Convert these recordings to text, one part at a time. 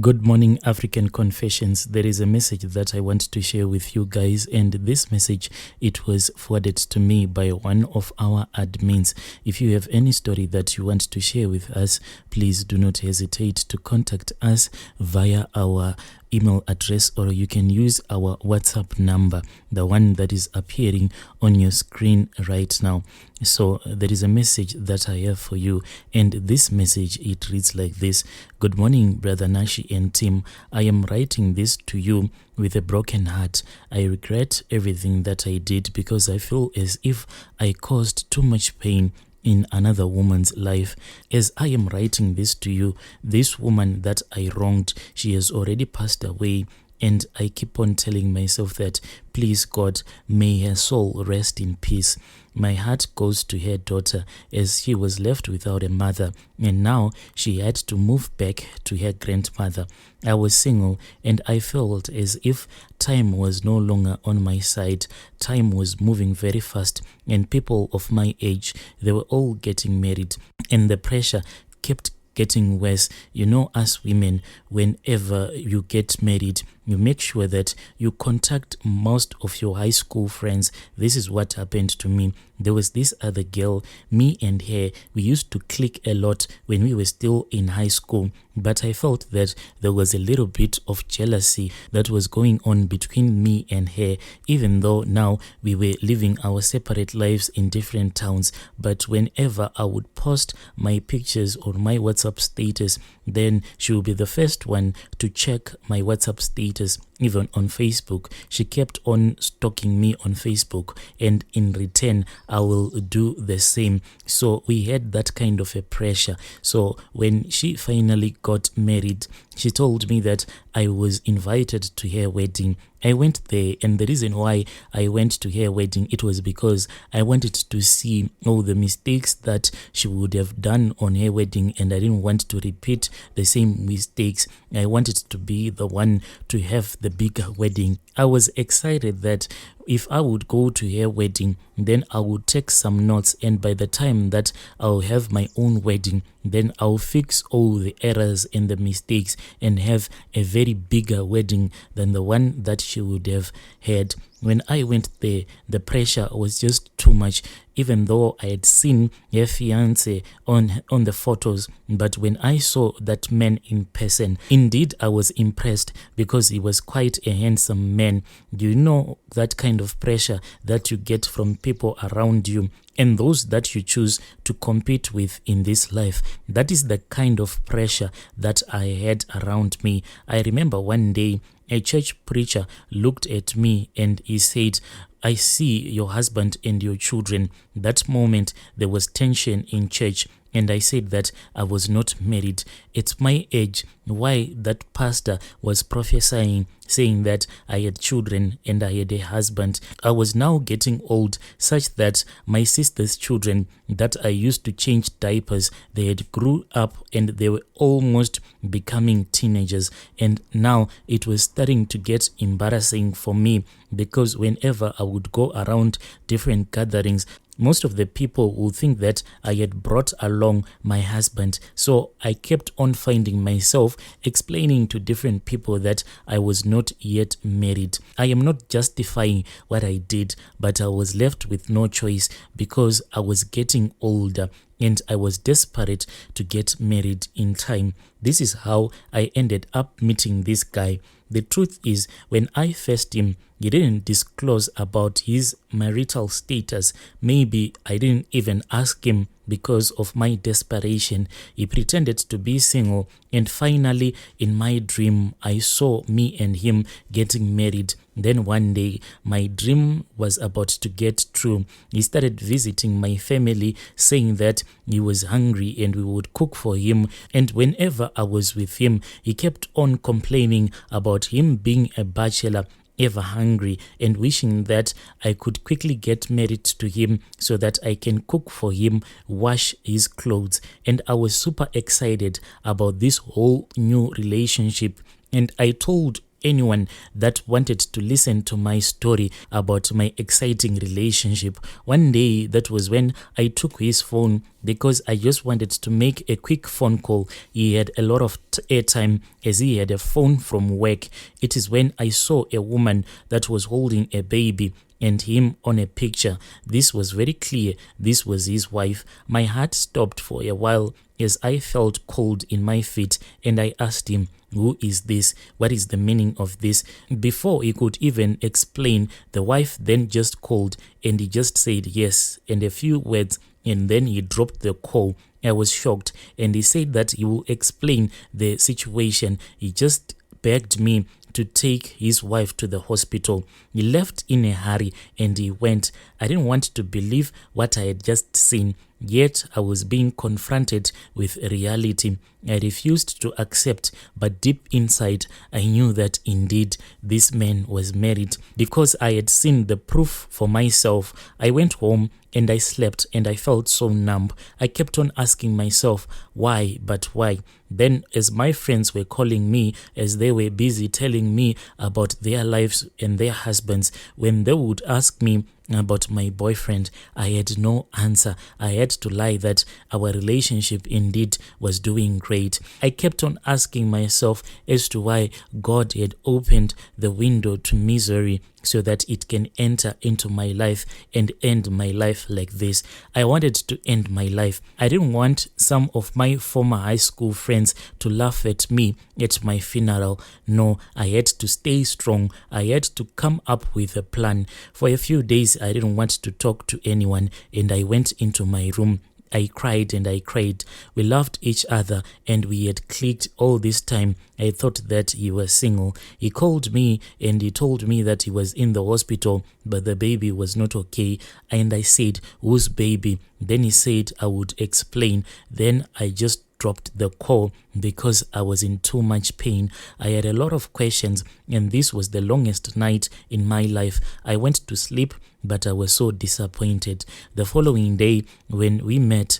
Good morning, African Confessions. There is a message that I want to share with you guys, and this message, it was forwarded to me by one of our admins. If you have any story that you want to share with us, please do not hesitate to contact us via our email address, or you can use our WhatsApp number, the one that is appearing on your screen right now. So there is a message that I have for you, and this message, it reads like this. Good morning, Brother Nashi and team. I am writing this to you with a broken heart. I regret everything that I did because I feel as if I caused too much pain in another woman's life. As I am writing this to you, this woman that I wronged, she has already passed away, and I keep on telling myself that, please God, may her soul rest in peace. My heart goes to her daughter, as she was left without a mother, and now she had to move back to her grandmother. I was single, and I felt as if time was no longer on my side. Time was moving very fast, and people of my age, they were all getting married, and the pressure kept getting worse. You know, as women, whenever you get married, you make sure that you contact most of your high school friends. This is what happened to me. There was this other girl, me and her, we used to click a lot when we were still in high school, but I felt that there was a little bit of jealousy that was going on between me and her, even though now we were living our separate lives in different towns. But whenever I would post my pictures on my WhatsApp status, then she would be the first one to check my WhatsApp status. Even on Facebook, she kept on stalking me on Facebook, and in return I will do the same. So we had that kind of a pressure. So when she finally got married, she told me that I was invited to her wedding. I went there, and the reason why I went to her wedding, it was because I wanted to see all the mistakes that she would have done on her wedding, and I didn't want to repeat the same mistakes. I wanted to be the one to have the bigger wedding. I was excited that if I would go to her wedding, then I would take some notes, and by the time that I'll have my own wedding, then I'll fix all the errors and the mistakes and have a very bigger wedding than the one that she would have had. When I went there, the pressure was just too much, even though I had seen her fiance on the photos. But when I saw that man in person, indeed I was impressed, because he was quite a handsome man. Do you know that kind of pressure that you get from people around you and those that you choose to compete with in this life? That is the kind of pressure that I had around me. I remember one day a church preacher looked at me and he said, I see your husband and your children. That moment there was tension in church, and I said that I was not married. At my age, why that pastor was prophesying, saying that I had children and I had a husband. I was now getting old, such that my sister's children that I used to change diapers, they had grew up and they were almost becoming teenagers. And now it was starting to get embarrassing for me, because whenever I would go around different gatherings, most of the people would think that I had brought along my husband. So I kept on finding myself explaining to different people that I was not yet married. I am not justifying what I did, but I was left with no choice, because I was getting older and I was desperate to get married in time. This is how I ended up meeting this guy. The truth is, when I faced him, he didn't disclose about his marital status. Maybe I didn't even ask him because of my desperation. He pretended to be single, and finally in my dream I saw me and him getting married. Then one day my dream was about to get true. He started visiting my family, saying that he was hungry and we would cook for him. And whenever I was with him, he kept on complaining about him being a bachelor, ever hungry, and wishing that I could quickly get married to him so that I can cook for him, wash his clothes. And I was super excited about this whole new relationship. And I told anyone that wanted to listen to my story about my exciting relationship. One day, that was when I took his phone because I just wanted to make a quick phone call. He had a lot of airtime as he had a phone from work. It is when I saw a woman that was holding a baby and him on a picture. This was very clear. This was his wife. My heart stopped for a while as I felt cold in my feet, and I asked him, "Who is this? What is the meaning of this?" Before he could even explain, the wife then just called and he just said yes and a few words, and then he dropped the call. I was shocked, and he said that he will explain the situation. He just begged me to take his wife to the hospital. He left in a hurry and he went. I didn't want to believe what I had just seen, yet I was being confronted with reality. I refused to accept, but deep inside I knew that indeed this man was married because I had seen the proof for myself. I went home and I slept and I felt so numb. I kept on asking myself, why, but why? Then as my friends were calling me, as they were busy telling me about their lives and their husbands, when they would ask me about my boyfriend, I had no answer. I had to lie that our relationship indeed was doing great. I kept on asking myself as to why God had opened the window to misery so that it can enter into my life and end my life like this. I wanted to end my life. I didn't want some of my former high school friends to laugh at me at my funeral. No, I had to stay strong. I had to come up with a plan. For a few days, I didn't want to talk to anyone, and I went into my room. I cried and I cried. We loved each other and we had clicked all this time. I thought that he was single. He called me and he told me that he was in the hospital, but the baby was not okay. And I said, "Whose baby?" Then he said I would explain. Then I just dropped the call because I was in too much pain. I had a lot of questions, and this was the longest night in my life. I went to sleep, but I was so disappointed. The following day, when we met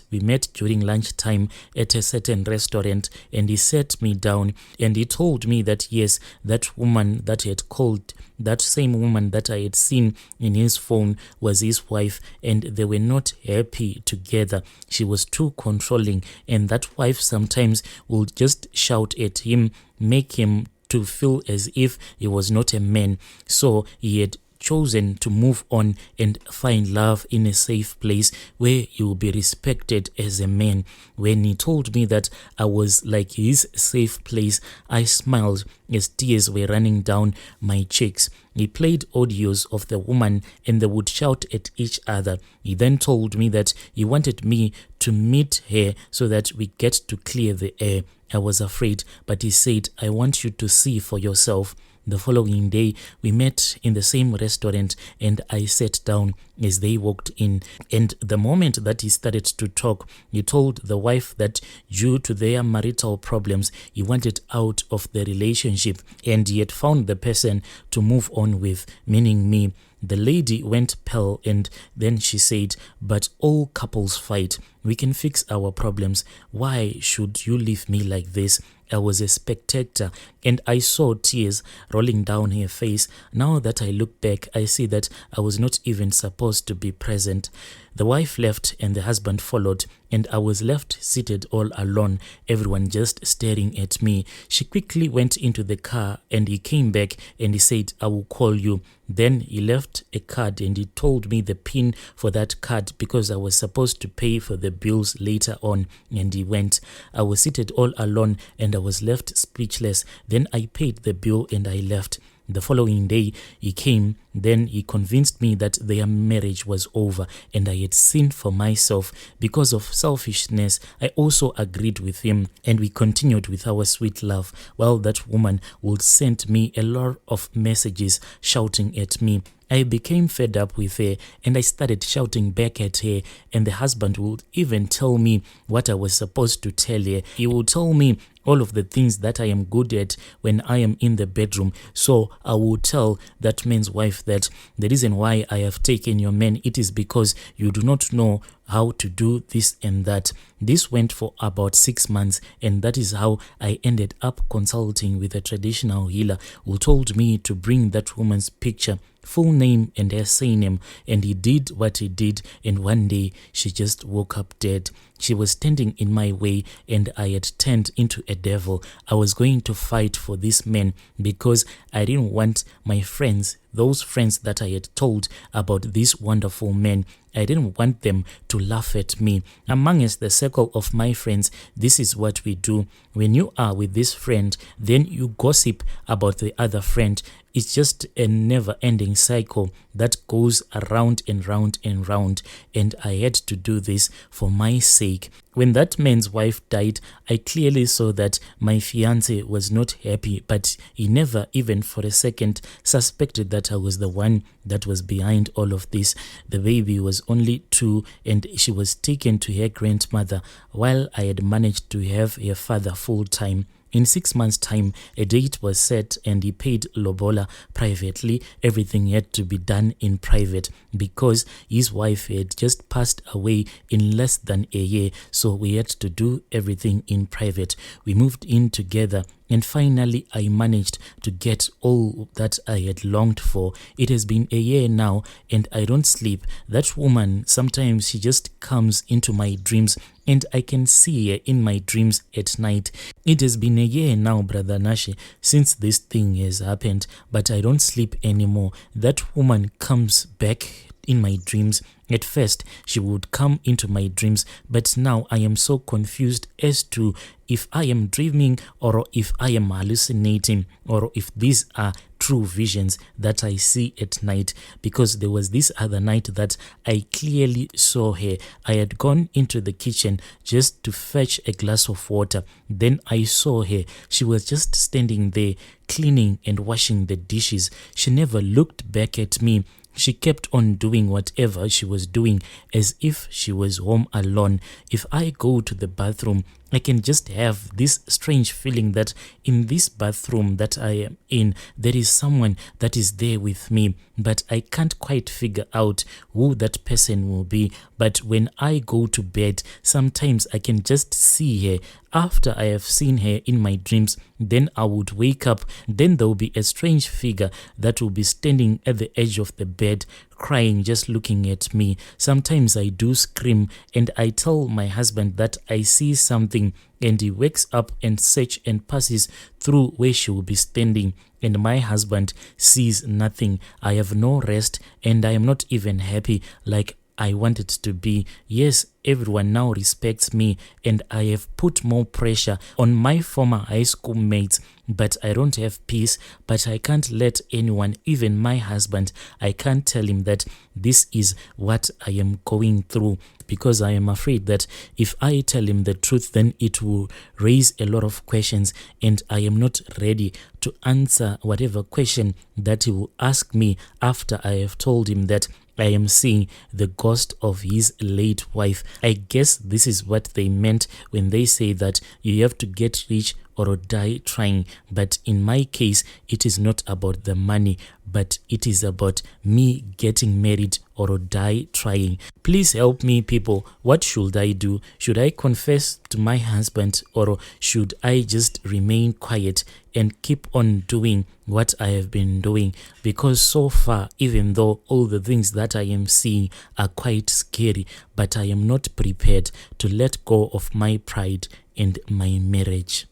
during lunchtime at a certain restaurant, and he sat me down and he told me that yes, that woman that he had called, that same woman that I had seen in his phone, was his wife, and they were not happy together. She was too controlling, and that wife sometimes would just shout at him, make him to feel as if he was not a man. So he had chosen to move on and find love in a safe place where he will be respected as a man. When he told me that I was like his safe place, I smiled as tears were running down my cheeks. He played audios of the woman and they would shout at each other. He then told me that he wanted me to meet her so that we get to clear the air. I was afraid, but he said, "I want you to see for yourself." The following day, we met in the same restaurant and I sat down as they walked in. And the moment that he started to talk, he told the wife that due to their marital problems, he wanted out of the relationship and he had found the person to move on with, meaning me. The lady went pale and then she said, "But all couples fight. We can fix our problems. Why should you leave me like this?" I was a spectator and I saw tears rolling down her face. Now that I look back, I see that I was not even supposed to be present. The wife left and the husband followed, and I was left seated all alone, everyone just staring at me. She quickly went into the car and he came back and he said, "I will call you." Then he left a card and he told me the PIN for that card because I was supposed to pay for the bills later on, and he went. I was seated all alone and I was left speechless. Then I paid the bill and I left. The following day, he came. Then he convinced me that their marriage was over and I had sinned for myself. Because of selfishness, I also agreed with him and we continued with our sweet love, while that woman would send me a lot of messages shouting at me. I became fed up with her and I started shouting back at her, and the husband would even tell me what I was supposed to tell her. He would tell me all of the things that I am good at when I am in the bedroom. So I will tell that man's wife that the reason why I have taken your man, it is because you do not know how to do this and that. This went for about 6 months, and that is how I ended up consulting with a traditional healer who told me to bring that woman's picture, full name and her surname, and he did what he did, and one day she just woke up dead. She was standing in my way, and I had turned into a devil. I was going to fight for this man because I didn't want my friends, those friends that I had told about this wonderful man, I didn't want them to laugh at me. Amongst the circle of my friends, this is what we do. When you are with this friend, then you gossip about the other friend. It's just a never-ending cycle that goes around and round and round, and I had to do this for my sake. When that man's wife died, I clearly saw that my fiance was not happy, but he never even for a second suspected that I was the one that was behind all of this. The baby was only 2, and she was taken to her grandmother while I had managed to have her father full-time. In 6 months' time, a date was set and he paid lobola privately. Everything had to be done in private because his wife had just passed away in less than a year, so we had to do everything in private. We moved in together, and finally I managed to get all that I had longed for. It has been a year now and I don't sleep. That woman, sometimes she just comes into my dreams and I can see her in my dreams at night. It has been a year now, Brother Nashi, since this thing has happened, but I don't sleep anymore. That woman comes back in my dreams. At first, she would come into my dreams, but now I am so confused as to if I am dreaming or if I am hallucinating or if these are true visions that I see at night, because there was this other night that I clearly saw her. I had gone into the kitchen just to fetch a glass of water. Then I saw her. She was just standing there cleaning and washing the dishes. She never looked back at me. She kept on doing whatever she was doing as if she was home alone. If I go to the bathroom, I can just have this strange feeling that in this bathroom that I am in, there is someone that is there with me, but I can't quite figure out who that person will be. But when I go to bed, sometimes I can just see her. After I have seen her in my dreams, then I would wake up. Then there will be a strange figure that will be standing at the edge of the bed, crying, just looking at me. Sometimes I do scream and I tell my husband that I see something, and he wakes up and searches and passes through where she will be standing, and my husband sees nothing. I have no rest and I am not even happy like I wanted to be. Yes, everyone now respects me and I have put more pressure on my former high school mates, but I don't have peace. But I can't let anyone, even my husband, I can't tell him that this is what I am going through, because I am afraid that if I tell him the truth, then it will raise a lot of questions, and I am not ready to answer whatever question that he will ask me after I have told him that I am seeing the ghost of his late wife. I guess this is what they meant when they say that you have to get rich or die trying. But in my case, it is not about the money, but it is about me getting married or die trying. Please help me, people. What should I do? Should I confess to my husband, or should I just remain quiet and keep on doing what I have been doing? Because so far, even though all the things that I am seeing are quite scary, but I am not prepared to let go of my pride and my marriage.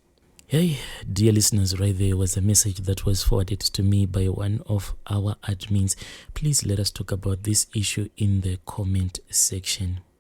Hey, dear listeners, right there was a message that was forwarded to me by one of our admins. Please let us talk about this issue in the comment section.